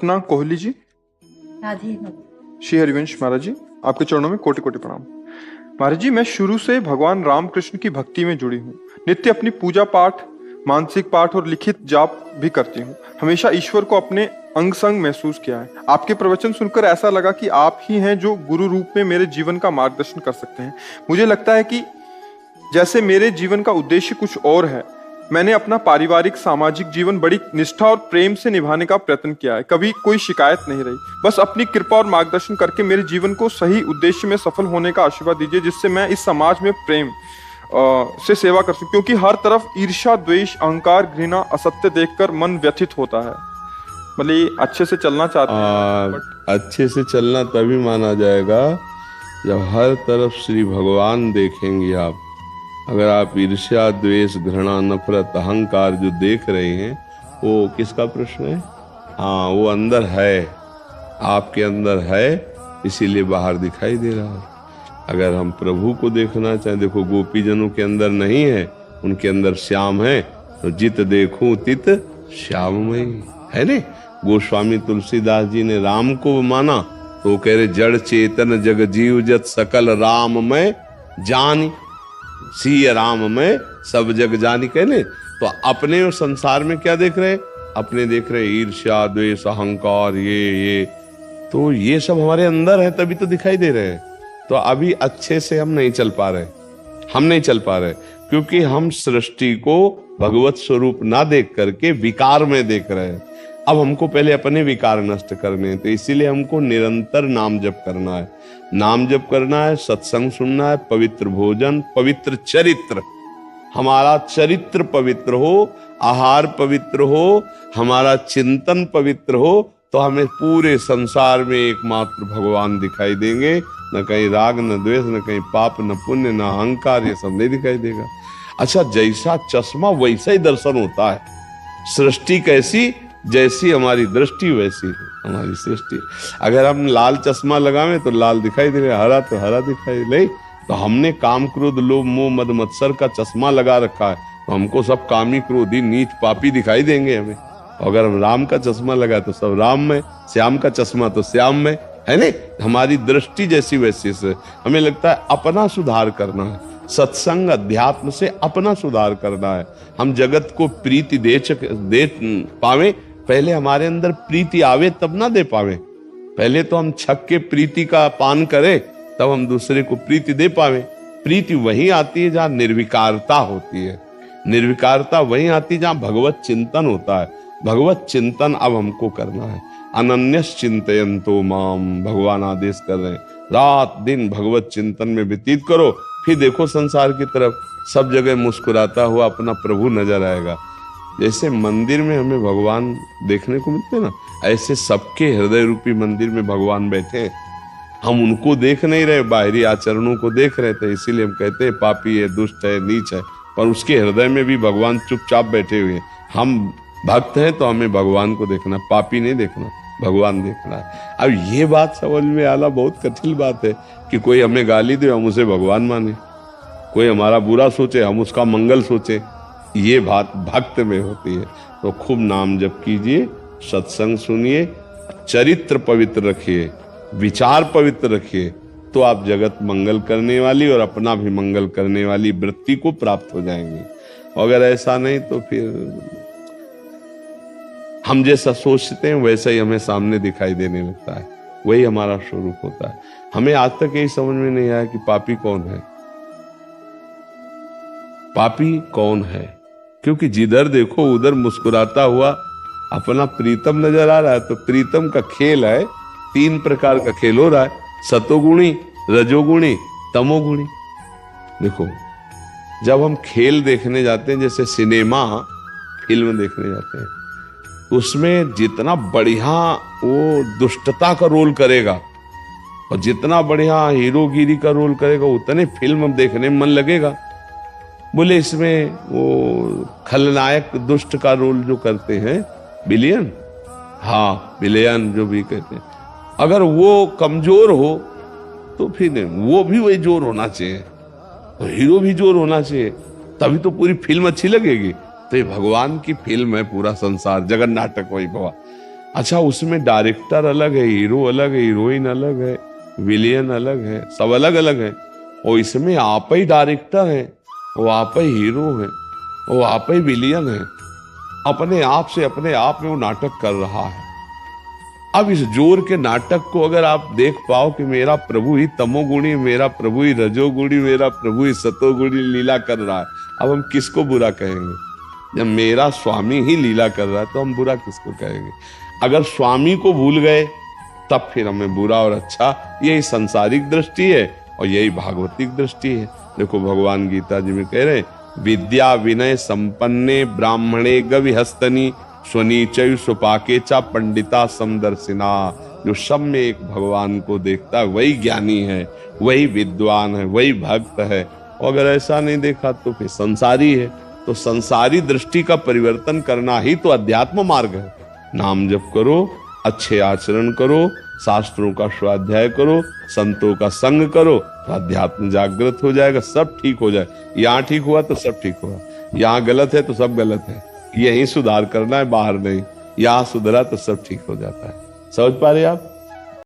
कल्पना कोहली जी। राधे। श्री हरिवंश महाराज जी, आपके चरणों में कोटि कोटि प्रणाम। महाराज जी, मैं शुरू से भगवान रामकृष्ण की भक्ति में जुड़ी हूँ। नित्य अपनी पूजा पाठ, मानसिक पाठ और लिखित जाप भी करती हूँ। हमेशा ईश्वर को अपने अंग संग महसूस किया है। आपके प्रवचन सुनकर ऐसा लगा कि आप ही हैं जो गुरु रूप में मेरे जीवन का मार्गदर्शन कर सकते हैं। मुझे लगता है कि जैसे मेरे जीवन का उद्देश्य कुछ और है। मैंने अपना पारिवारिक सामाजिक जीवन बड़ी निष्ठा और प्रेम से निभाने का प्रयत्न किया है। कभी कोई शिकायत नहीं रही। बस अपनी कृपा और मार्गदर्शन करके मेरे जीवन को सही उद्देश्य में सफल होने का आशीर्वाद दीजिए, जिससे मैं इस समाज में प्रेम से सेवा कर सकूं। क्योंकि हर तरफ ईर्ष्या, द्वेष, अहंकार, घृणा, असत्य देखकर मन व्यथित होता है। मतलब ये अच्छे से चलना चाहते हैं, अच्छे से चलना तभी माना जाएगा जब हर तरफ श्री भगवान देखेंगे आप। अगर आप ईर्ष्या, द्वेष, घृणा, नफरत, अहंकार जो देख रहे हैं वो किसका प्रश्न है? हाँ, वो अंदर है, आपके अंदर है, इसीलिए बाहर दिखाई दे रहा है। अगर हम प्रभु को देखना चाहें, देखो गोपीजनों के अंदर नहीं है, उनके अंदर श्याम है, तो जित देखूं तित श्याममय है ने। गोस्वामी तुलसीदास जी ने राम को माना तो कह रहे जड़ चेतन जग जीव जत सकल राम में जानी, सी राम में सब जग जानी कहने। तो अपने संसार में क्या देख रहे? अपने देख रहे ईर्ष्या, द्वेष, अहंकार, ये तो ये सब हमारे अंदर है, तभी तो दिखाई दे रहे हैं। तो अभी अच्छे से हम नहीं चल पा रहे, क्योंकि हम सृष्टि को भगवत स्वरूप ना देख करके विकार में देख रहे हैं। अब हमको पहले अपने विकार नष्ट करने हैं, तो इसीलिए हमको निरंतर नाम जप करना है। नाम जप करना है, सत्संग सुनना है, पवित्र भोजन, पवित्र चरित्र, हमारा चरित्र पवित्र हो, आहार पवित्र हो, हमारा चिंतन पवित्र हो, तो हमें पूरे संसार में एकमात्र भगवान दिखाई देंगे। न कहीं राग, न द्वेष, न कहीं पाप, न पुण्य, न अहंकार, ये सब नहीं दिखाई देगा। अच्छा, जैसा चश्मा वैसा ही दर्शन होता है। सृष्टि कैसी, जैसी हमारी दृष्टि वैसी हमारी सृष्टि। अगर हम लाल चश्मा लगावे तो लाल दिखाई देगा, हरा तो हरा दिखाई दे। तो हमने काम, क्रोध, लोभ, मोह, मद, मत्सर का चश्मा लगा रखा है, तो हमको सब कामी, क्रोधी, नीच, पापी दिखाई देंगे हमें। अगर हम राम का चश्मा लगाए तो सब राम में, श्याम का चश्मा तो श्याम में, है ने। हमारी दृष्टि जैसी वैसी से हमें लगता है अपना सुधार करना है। सत्संग अध्यात्म से अपना सुधार करना है। हम जगत को प्रीति दे पावे, पहले हमारे अंदर प्रीति आवे तब ना दे पावे। पहले तो हम छक के प्रीति का पान करें, तब हम दूसरे को प्रीति दे पावे। प्रीति वहीं आती है जहाँ निर्विकारता होती है। निर्विकारता वहीं आती है जहाँ भगवत चिंतन होता है। भगवत चिंतन अब हमको करना है। अनन्यस चिंतयन्तो माम, भगवान आदेश कर रहे हैं, रात दिन भगवत चिंतन में व्यतीत करो। फिर देखो संसार की तरफ, सब जगह मुस्कुराता हुआ अपना प्रभु नजर आएगा। जैसे मंदिर में हमें भगवान देखने को मिलते ना, ऐसे सबके हृदय रूपी मंदिर में भगवान बैठे हैं। हम उनको देख नहीं रहे, बाहरी आचरणों को देख रहे थे। इसीलिए हम कहते हैं पापी है, दुष्ट है, नीच है, पर उसके हृदय में भी भगवान चुपचाप बैठे हुए हैं। हम भक्त हैं तो हमें भगवान को देखना, पापी नहीं देखना, भगवान देखना है। अब ये बात समझ में आना बहुत कठिन बात है कि कोई हमें गाली दे, हम उसे भगवान माने, कोई हमारा बुरा सोचे, हम उसका मंगल सोचे। ये बात भक्त में होती है। तो खूब नाम जप कीजिए, सत्संग सुनिए, चरित्र पवित्र रखिए, विचार पवित्र रखिए, तो आप जगत मंगल करने वाली और अपना भी मंगल करने वाली वृत्ति को प्राप्त हो जाएंगे। अगर ऐसा नहीं तो फिर हम जैसा सोचते हैं वैसा ही हमें सामने दिखाई देने लगता है, वही हमारा स्वरूप होता है। हमें आज तक यही समझ में नहीं आया कि पापी कौन है, पापी कौन है। क्योंकि जिधर देखो उधर मुस्कुराता हुआ अपना प्रीतम नजर आ रहा है। तो प्रीतम का खेल है, 3 प्रकार का खेल हो रहा है, सतोगुणी, रजोगुणी, तमोगुणी। देखो, जब हम खेल देखने जाते हैं, जैसे सिनेमा फिल्म देखने जाते हैं, उसमें जितना बढ़िया वो दुष्टता का रोल करेगा और जितना बढ़िया हीरोगिरी का रोल करेगा, उतने फिल्म देखने में मन लगेगा। बोले इसमें वो खलनायक दुष्ट का रोल जो करते हैं, विलेन, हाँ विलेन जो भी कहते हैं, अगर वो कमजोर हो तो फिर वो भी वही जोर होना चाहिए, तो हीरो भी जोर होना चाहिए, तभी तो पूरी फिल्म अच्छी लगेगी। तो ये भगवान की फिल्म है, पूरा संसार जगन नाटक वही भवा। अच्छा, उसमें डायरेक्टर अलग है, हीरो अलग है, हीरोइन अलग है, विलियन अलग है, सब अलग अलग है। और इसमें आप ही डायरेक्टर हैं, वो आप ही हीरो हैं, वो आप ही विलियन है। अपने आप से अपने आप में वो नाटक कर रहा है। अब इस जोर के नाटक को अगर आप देख पाओ कि मेरा प्रभु ही तमोगुणी, मेरा प्रभु ही रजोगुणी, मेरा प्रभु ही सतोगुणी लीला कर रहा है, अब हम किसको बुरा कहेंगे? जब मेरा स्वामी ही लीला कर रहा है तो हम बुरा किसको कहेंगे? अगर स्वामी को भूल गए तब फिर हमें बुरा और अच्छा, यही सांसारिक दृष्टि है और यही भागवतिक दृष्टि है। देखो भगवान गीता जी में कह रहे, विद्या विनय संपन्ने ब्राह्मणे गविहस्तनी स्वनीचयु सुपाके चा पंडिता समदर्शिना। जो सब में एक भगवान को देखता है वही ज्ञानी है, वही विद्वान है, वही भक्त है। और अगर ऐसा नहीं देखा तो फिर संसारी है। तो संसारी दृष्टि का परिवर्तन करना ही तो अध्यात्म मार्ग है। नाम जप करो, अच्छे आचरण करो, शास्त्रों का स्वाध्याय करो, संतों का संग करो, तो अध्यात्म जागृत हो जाएगा, सब ठीक हो जाए। यहाँ ठीक हुआ तो सब ठीक हुआ, यहाँ गलत है तो सब गलत है, यही सुधार करना है, बाहर नहीं। यहाँ सुधरा तो सब ठीक हो जाता है। समझ पा रहे आप?